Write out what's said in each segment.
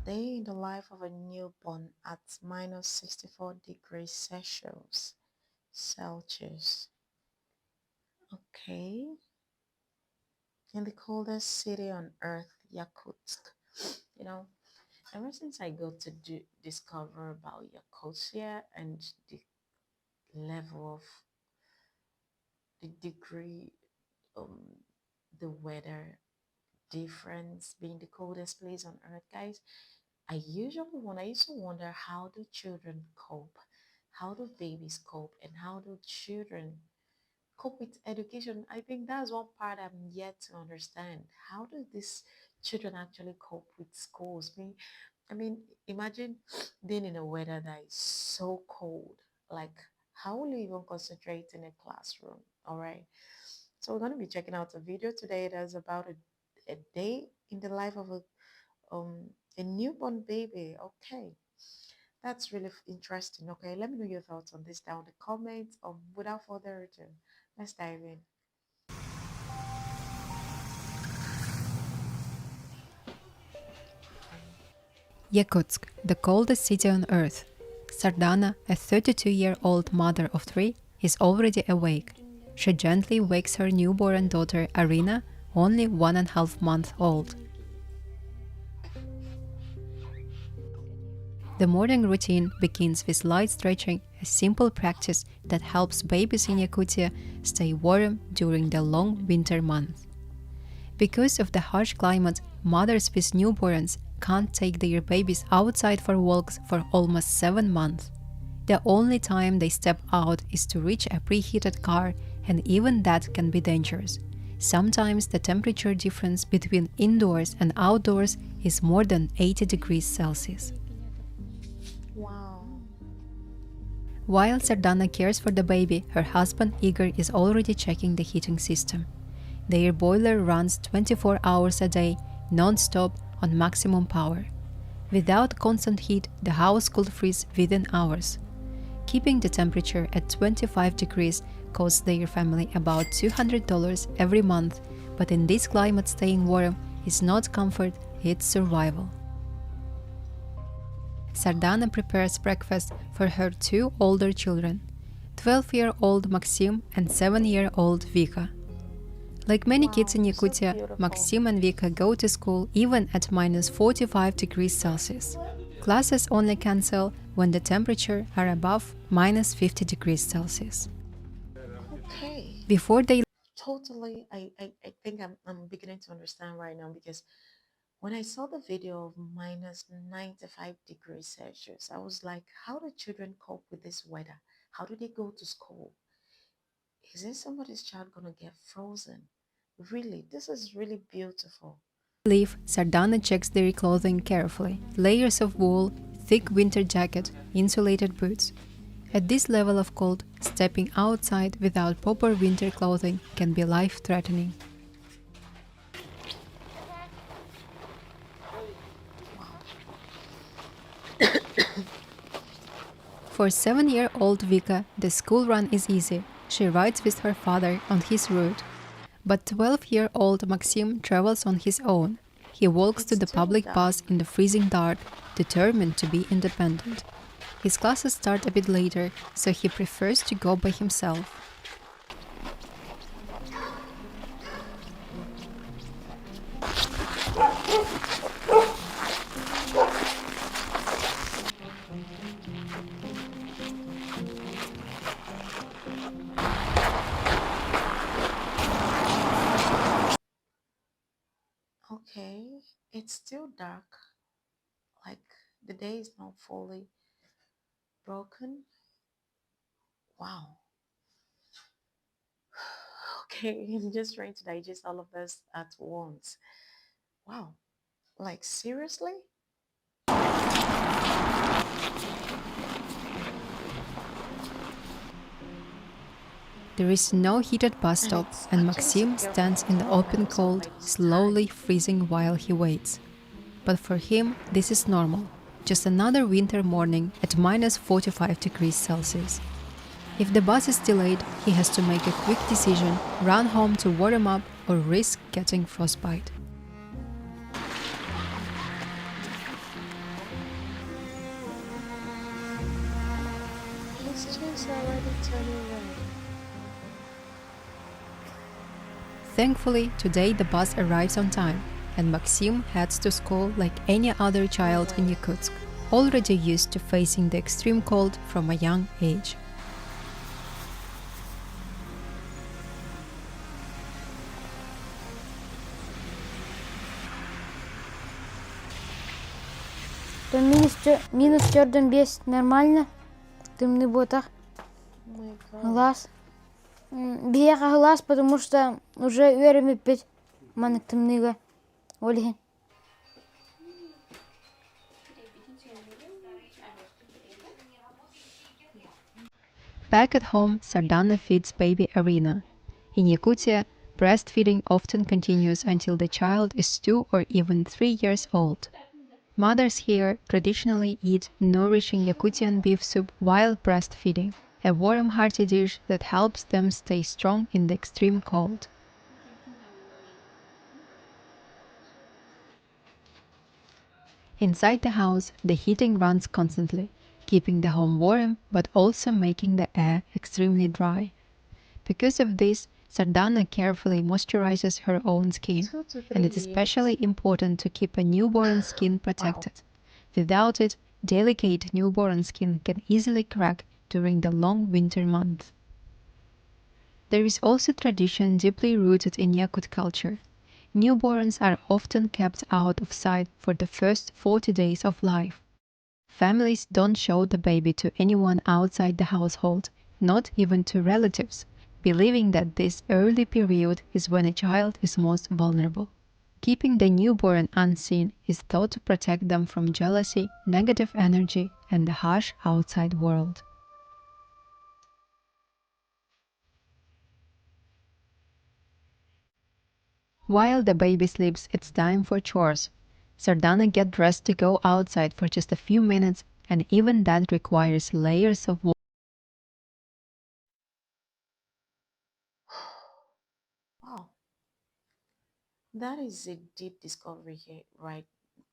day in the life of a newborn at minus 64 degrees Celsius. Okay, in the coldest city on earth, Yakutsk. You know, ever since I got to discover about Yakutsk and the level of the degree, um, the weather difference being the coldest place on earth, guys, I used to wonder, how do children cope? How do babies cope? And how do children cope with education? I think that's one part I'm yet to understand. How do these children actually cope with schools? I mean, imagine being in a weather that is so cold. Like, how will you even concentrate in a classroom? All right. So we're going to be checking out a video today that's about a day in the life of a newborn baby. Okay, that's really interesting. Okay, let me know your thoughts on this down in the comments. Without further ado, let's dive in. Yakutsk, the coldest city on earth. Sardana, a 32-year-old mother of three, is already awake. She gently wakes her newborn daughter Arina, only 1.5 months old. The morning routine begins with light stretching, a simple practice that helps babies in Yakutia stay warm during the long winter months. Because of the harsh climate, mothers with newborns can't take their babies outside for walks for almost 7 months. The only time they step out is to reach a preheated car, and even that can be dangerous. Sometimes the temperature difference between indoors and outdoors is more than 80 degrees Celsius. Wow. While Sardana cares for the baby, her husband Igor is already checking the heating system. Their boiler runs 24 hours a day, non-stop, on maximum power. Without constant heat, the house could freeze within hours. Keeping the temperature at 25 degrees costs their family about $200 every month, but in this climate staying warm is not comfort, it's survival. Sardana prepares breakfast for her two older children, 12-year-old Maxim and 7-year-old Vika. Like many kids in Wow, so Yakutia, beautiful. Maxim and Vika go to school even at minus 45 degrees Celsius. Classes only cancel when the temperature are above minus 50 degrees Celsius. Okay. Before they Totally. I think I'm beginning to understand right now, because when I saw the video of minus 95 degrees Celsius, I was like, how do children cope with this weather? How do they go to school? Isn't somebody's child gonna get frozen? Really, this is really beautiful. leave, Sardana checks their clothing carefully. Layers of wool, thick winter jacket, insulated boots. At this level of cold, stepping outside without proper winter clothing can be life-threatening. For 7-year-old Vika, the school run is easy. She rides with her father on his route. But 12-year-old Maxim travels on his own. He walks to It's the still public dark. bus in the freezing dark, determined to be independent. His classes start a bit later, so he prefers to go by himself. Okay, it's still dark. Like, the day is not fully broken. Wow. Okay, I'm just trying to digest all of this at once. Wow. Like, seriously? There is no heated bus And stop, it's and actually Maxim secure stands in the open so cold, I just slowly died. freezing while he waits. But for him, this is normal. Just another winter morning at minus 45 degrees Celsius. If the bus is delayed, he has to make a quick decision, run home to warm up, or risk getting frostbite. It's already turning red. Thankfully, today the bus arrives on time, and Maxim heads to school like any other Oh child in wait. Yakutsk, already used to facing the extreme cold from a young age. То -4 нормально. Темный ботах. Oh my god. Глаз. Бияка глаз, потому что уже время 5 манок темныга. Ольги. Back at home, Sardana feeds baby Arina. In Yakutia, breastfeeding often continues until the child is 2 or even 3 years old. Mothers here traditionally eat nourishing Yakutian beef soup while breastfeeding, a warm hearty dish that helps them stay strong in the extreme cold. Inside the house, the heating runs constantly, keeping the home warm but also making the air extremely dry. Because of this, Sardana carefully moisturizes her own skin, Two to and three it's years. especially important to keep a newborn skin Wow. protected. Without it, delicate newborn skin can easily crack during the long winter months. There is also tradition deeply rooted in Yakut culture. Newborns are often kept out of sight for the first 40 days of life. Families don't show the baby to anyone outside the household, not even to relatives, believing that this early period is when a child is most vulnerable. Keeping the newborn unseen is thought to protect them from jealousy, negative energy, and the harsh outside world. While the baby sleeps, it's time for chores. Sardana gets dressed to go outside for just a few minutes, and even that requires layers of Wow. That is a deep discovery here, right,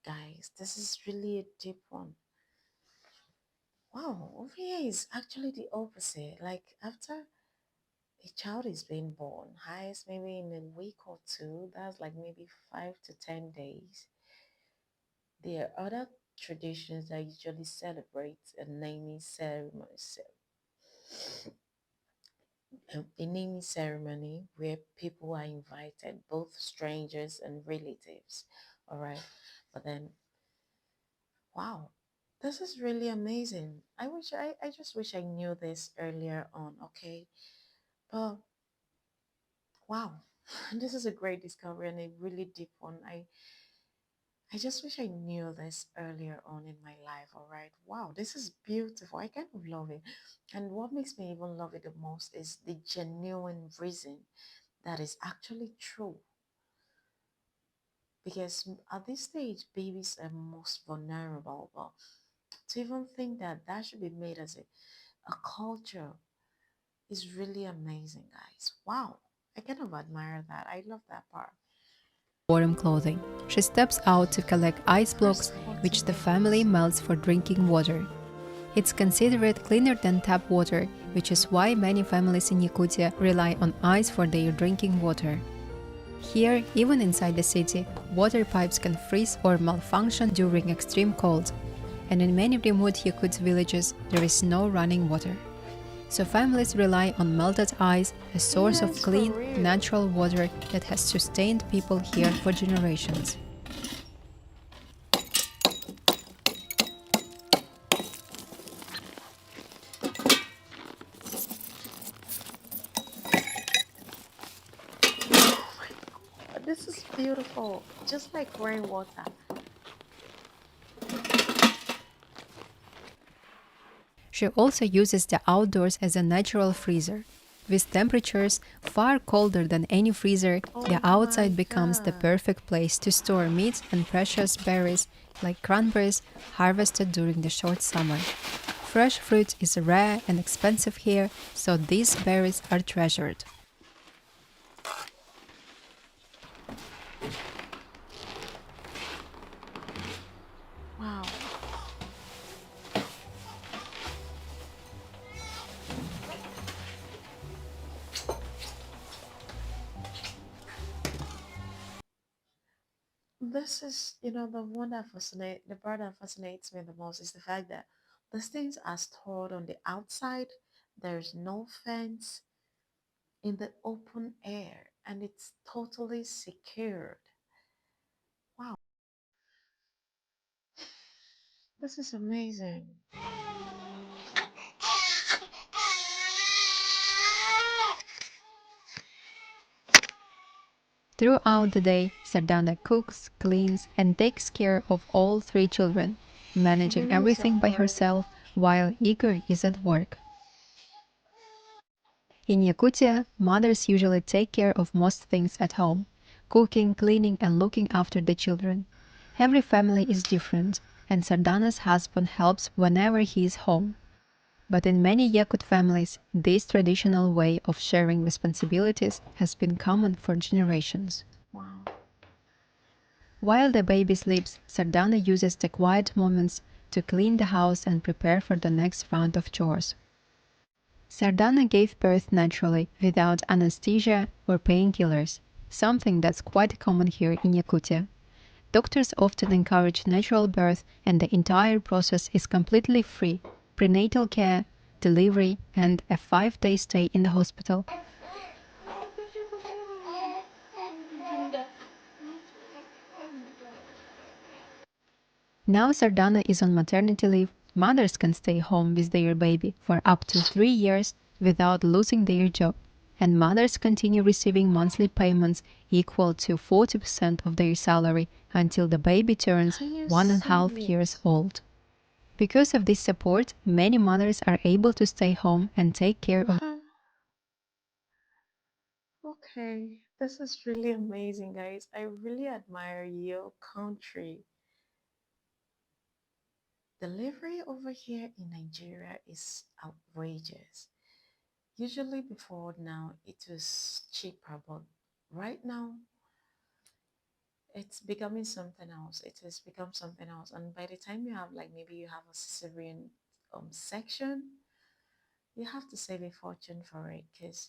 guys? This is really a deep one. Wow, over here is actually the opposite. Like after a child is being born, highest maybe in a week or two, that's like maybe 5 to 10 days. There are other traditions that usually celebrate a naming ceremony. A naming ceremony where people are invited, both strangers and relatives. All right. But then, wow, this is really amazing. I just wish I knew this earlier on. Okay. But wow, this is a great discovery and a really deep one. I just wish I knew this earlier on in my life. All right. Wow, this is beautiful. I kind of love it. And what makes me even love it the most is the genuine reason that is actually true. Because at this stage, babies are most vulnerable. But to even think that that should be made as a culture is really amazing, guys. Wow. I kind of admire that. I love that part. warm clothing. She steps out to collect ice blocks, First hot which the family tomatoes. melts for drinking water. It's considered cleaner than tap water, which is why many families in Yakutia rely on ice for their drinking water. Here, even inside the city, water pipes can freeze or malfunction during extreme cold, and in many remote Yakut villages, there is no running water. So families rely on melted ice, a source of Yes, for clean, real. natural water that has sustained people here for generations. Oh my God, this is beautiful. Just like rainwater. She also uses the outdoors as a natural freezer. With temperatures far colder than any freezer, the Oh my outside becomes the God. perfect place to store meat and precious berries like cranberries harvested during the short summer. Fresh fruit is rare and expensive here, so these berries are treasured. Wow. This is, the one that the part that fascinates me the most is the fact that these things are stored on the outside. There's no fence in the open air, and it's totally secured. Wow, this is amazing. Throughout the day, Sardana cooks, cleans, and takes care of all three children, managing Really everything by supportive. herself while Igor is at work. In Yakutia, mothers usually take care of most things at home, cooking, cleaning, and looking after the children. Every family is different, and Sardana's husband helps whenever he is home. But in many Yakut families, this traditional way of sharing responsibilities has been common for generations. Wow. While the baby sleeps, Sardana uses the quiet moments to clean the house and prepare for the next round of chores. Sardana gave birth naturally, without anesthesia or painkillers, something that's quite common here in Yakutia. Doctors often encourage natural birth, and the entire process is completely free: prenatal care, delivery, and a 5-day stay in the hospital. Now Sardana is on maternity leave. Mothers can stay home with their baby for up to 3 years without losing their job, and mothers continue receiving monthly payments equal to 40% of their salary until the baby turns Are you 1.5 years serious? old. Because of this support, many mothers are able to stay home and take care of. Huh. Okay, this is really amazing, guys. I really admire your country. Delivery over here in Nigeria is outrageous. Usually before now it was cheaper, but right now it's becoming something else. It has become something else. And by the time you have, like, maybe you have a cesarean section, you have to save a fortune for it, because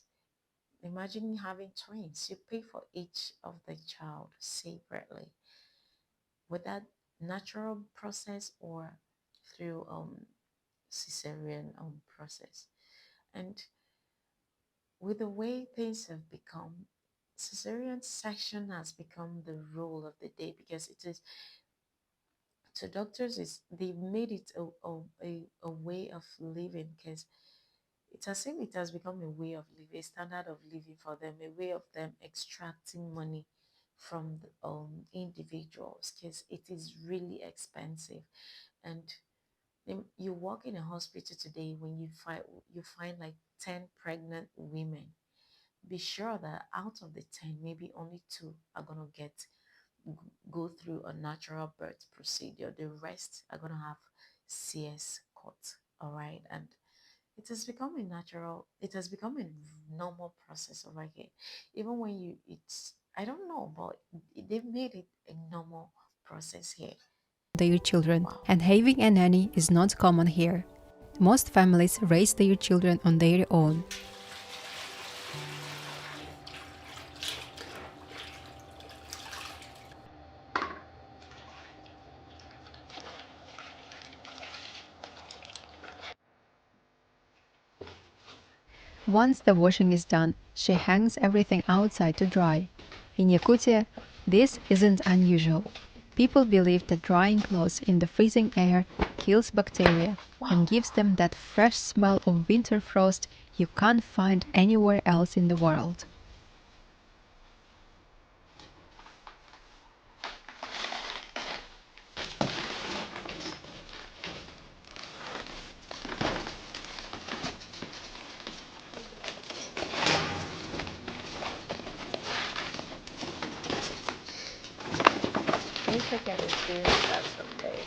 imagine having twins. You pay for each of the child separately. With that natural process or through cesarean process. And with the way things have become, cesarean section has become the rule of the day, because it is, to doctors, is they've made it a way of living, because it's as if it has become a way of living, a standard of living for them, a way of them extracting money from the individuals, because it is really expensive. And you walk in a hospital today, when you find like 10 pregnant women, be sure that out of the 10, maybe only two are going to go through a natural birth procedure. The rest are going to have CS cut. All right. And it has become a normal process over here. Even when I don't know, but they've made it a normal process here. Their children, Wow. and having a nanny is not common here. Most families raise their children on their own. Once the washing is done, she hangs everything outside to dry. In Yakutia, this isn't unusual. People believe that drying clothes in the freezing air kills bacteria and Wow. gives them that fresh smell of winter frost you can't find anywhere else in the world. I wish I can experience that someday.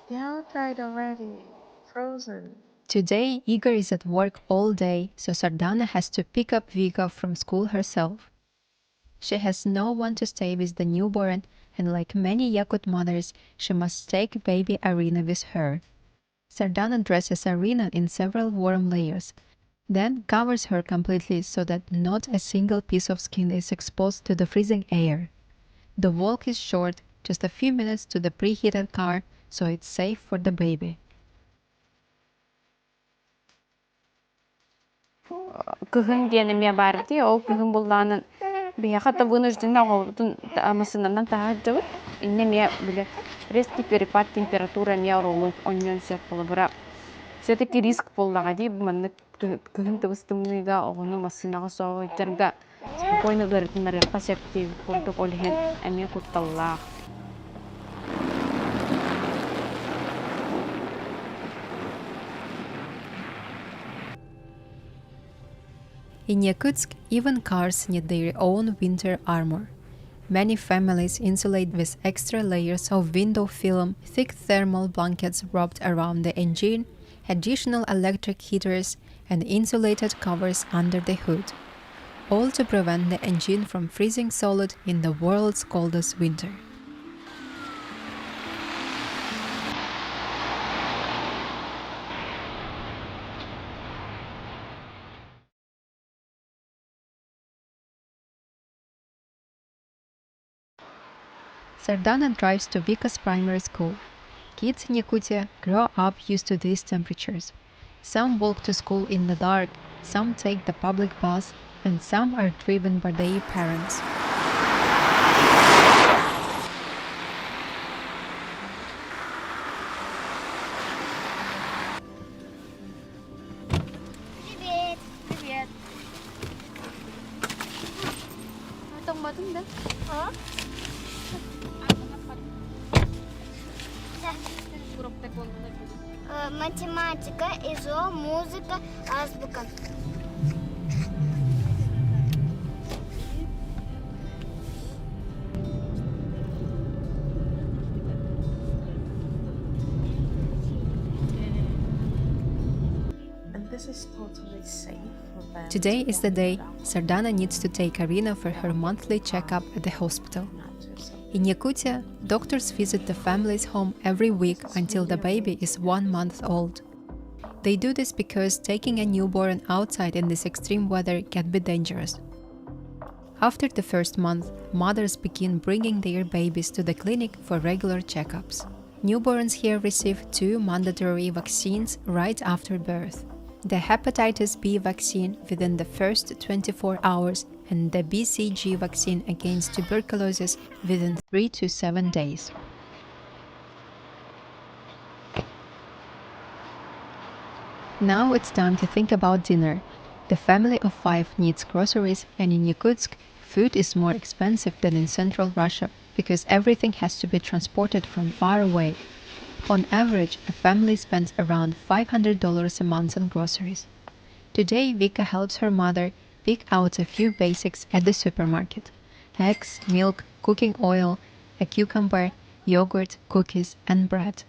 They're all dried already. Frozen. Today, Igor is at work all day, so Sardana has to pick up Vika from school herself. She has no one to stay with the newborn, and like many Yakut mothers, she must take baby Arina with her. Sardana dresses Arina in several warm layers. then covers her completely so that not a single piece of skin is exposed to the freezing air. The walk is short, just a few minutes to the preheated car, so it's safe for the baby. Кыһын диэнэмиэ баарыты, ол кыһын буллаанын биэхата вынуждена оҕолбутун амасынанан таһаардыбыт. Инне миэ биле резкий перепад температура миэ оролун онньон сеп болобура. Все-таки риск боллага ди маннык кыһын тыбыстымныйга оҕону массынаҕа соҕойдарга спокойно гырытынарыхха септиив курдук олиһин эмиэ кутталлаах. In Yakutsk, even cars need their own winter armor. Many families insulate with extra layers of window film, thick thermal blankets wrapped around the engine, additional electric heaters, and insulated covers under the hood, all to prevent the engine from freezing solid in the world's coldest winter. Sardana drives to Vika's primary school. Kids in Yakutia grow up used to these temperatures. Some walk to school in the dark, some take the public bus, and some are driven by their parents. Привет. Привет. Matang matang da? Ha? Математика, ИЗО, музыка, азбука. And this is totally safe for them. Today to is the walk day around Sardana needs to take Arina for her monthly checkup at the hospital. In Yakutia, doctors visit the family's home every week until the baby is 1 month old. They do this because taking a newborn outside in this extreme weather can be dangerous. After the first month, mothers begin bringing their babies to the clinic for regular checkups. Newborns here receive 2 mandatory vaccines right after birth: the hepatitis B vaccine within the first 24 hours and the BCG vaccine against tuberculosis within 3 to 7 days. Now it's time to think about dinner. The family of 5 needs groceries, and in Yakutsk, food is more expensive than in central Russia because everything has to be transported from far away. On average, a family spends around $500 a month on groceries. Today, Vika helps her mother pick out a few basics at the supermarket: eggs, milk, cooking oil, a cucumber, yogurt, cookies, and bread.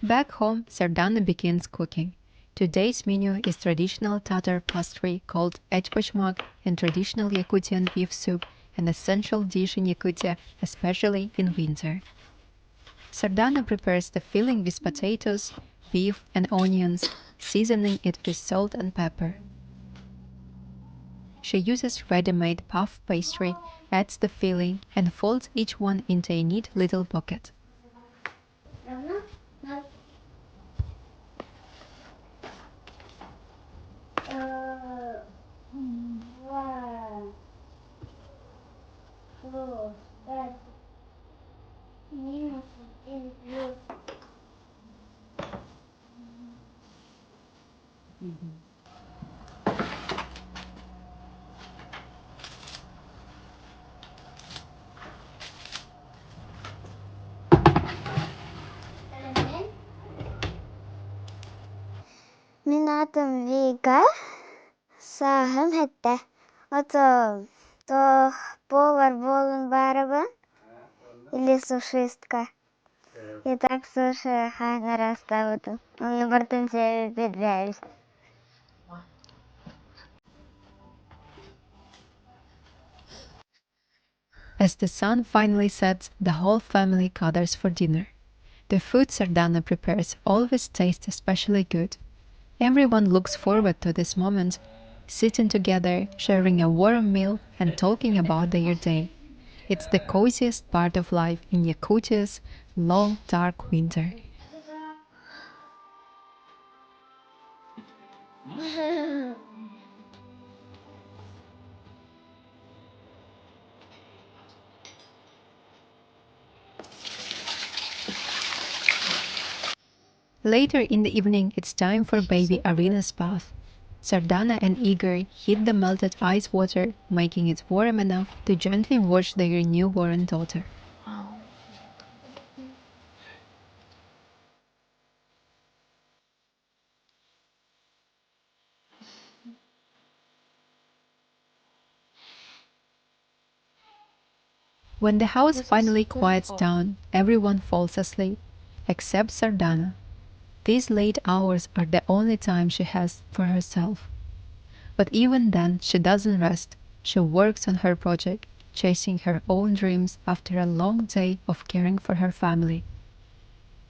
Back home, Sardana begins cooking. Today's menu is traditional Tatar pastry called echpashmak and traditional Yakutian beef soup, an essential dish in Yakutia, especially in winter. Sardana prepares the filling with potatoes, beef, and onions, seasoning it with salt and pepper. She uses ready-made puff pastry, adds the filling, and folds each one into a neat little bucket. hette. To повар болон барабан или сушистка. И так суши хана раставата. Он на бортом се бедряешь. As the sun finally sets, the whole family gathers for dinner. The food Sardana prepares always tastes especially good. Everyone looks forward to this moment, sitting together, sharing a warm meal, and talking about their day. It's the coziest part of life in Yakutia's long, dark winter. Later in the evening, it's time for baby Arena's bath. Sardana and Igor heat the melted ice water, making it warm enough to gently wash their newborn daughter. When the house This is finally quiets beautiful. down, everyone falls asleep, except Sardana. These late hours are the only time she has for herself. But even then, she doesn't rest. She works on her project, chasing her own dreams after a long day of caring for her family.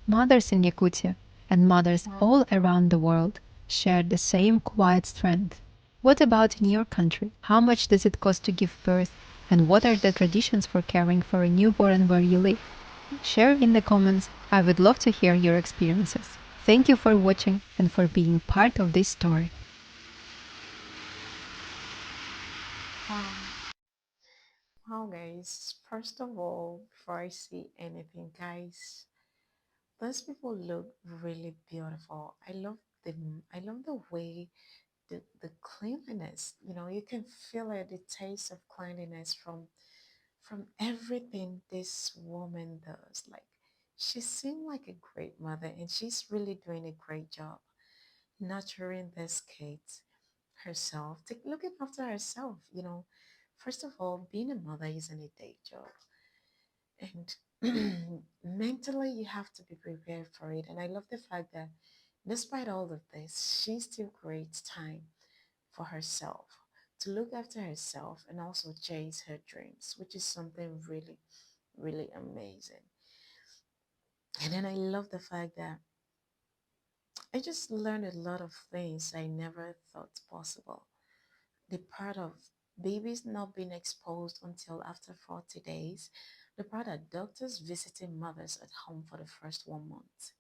Mothers in Yakutia and mothers Wow. all around the world share the same quiet strength. What about in your country? How much does it cost to give birth? And what are the traditions for caring for a newborn where you live? Share in the comments. I would love to hear your experiences. Thank you for watching and for being part of this story. Um, wow, guys. First of all, before I see anything, guys, those people look really beautiful. I love the way the cleanliness. You know, you can feel it, the taste of cleanliness from everything this woman does. Like she seemed like a great mother and she's really doing a great job nurturing this kids herself, looking after herself, you know. First of all, being a mother isn't a day job. And mentally you have to be prepared for it. And I love the fact that despite all of this, she still creates time for herself to look after herself and also chase her dreams, which is something really, really amazing. And then I love the fact that I just learned a lot of things I never thought possible. The part of babies not being exposed until after 40 days, the part that doctors visiting mothers at home for the first 1 month.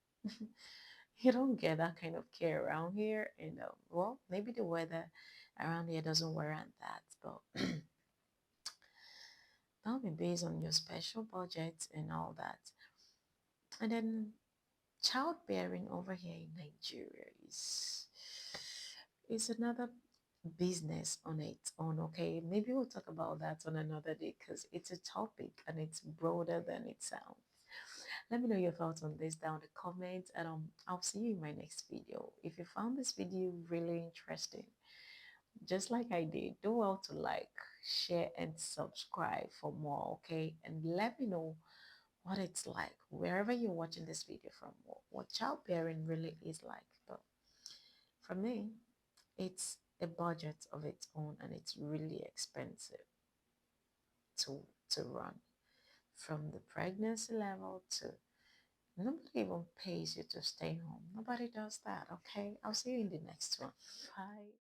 You don't get that kind of care around here. And well, maybe the weather around here doesn't warrant that, but that'll be based on your special budget and all that. And then childbearing over here in Nigeria is another business on its own. Okay, maybe we'll talk about that on another day because it's a topic and it's broader than it sounds. Let me know your thoughts on this down in the comments, and I'll see you in my next video. If you found this video really interesting, just like I did, do well to like, share, and subscribe for more. Okay, and let me know what it's like wherever you're watching this video from, what childbearing really is like. But for me, it's a budget of its own and it's really expensive to run, from the pregnancy level to nobody even pays you to stay home. Nobody does that. Okay, I'll see you in the next one. Bye.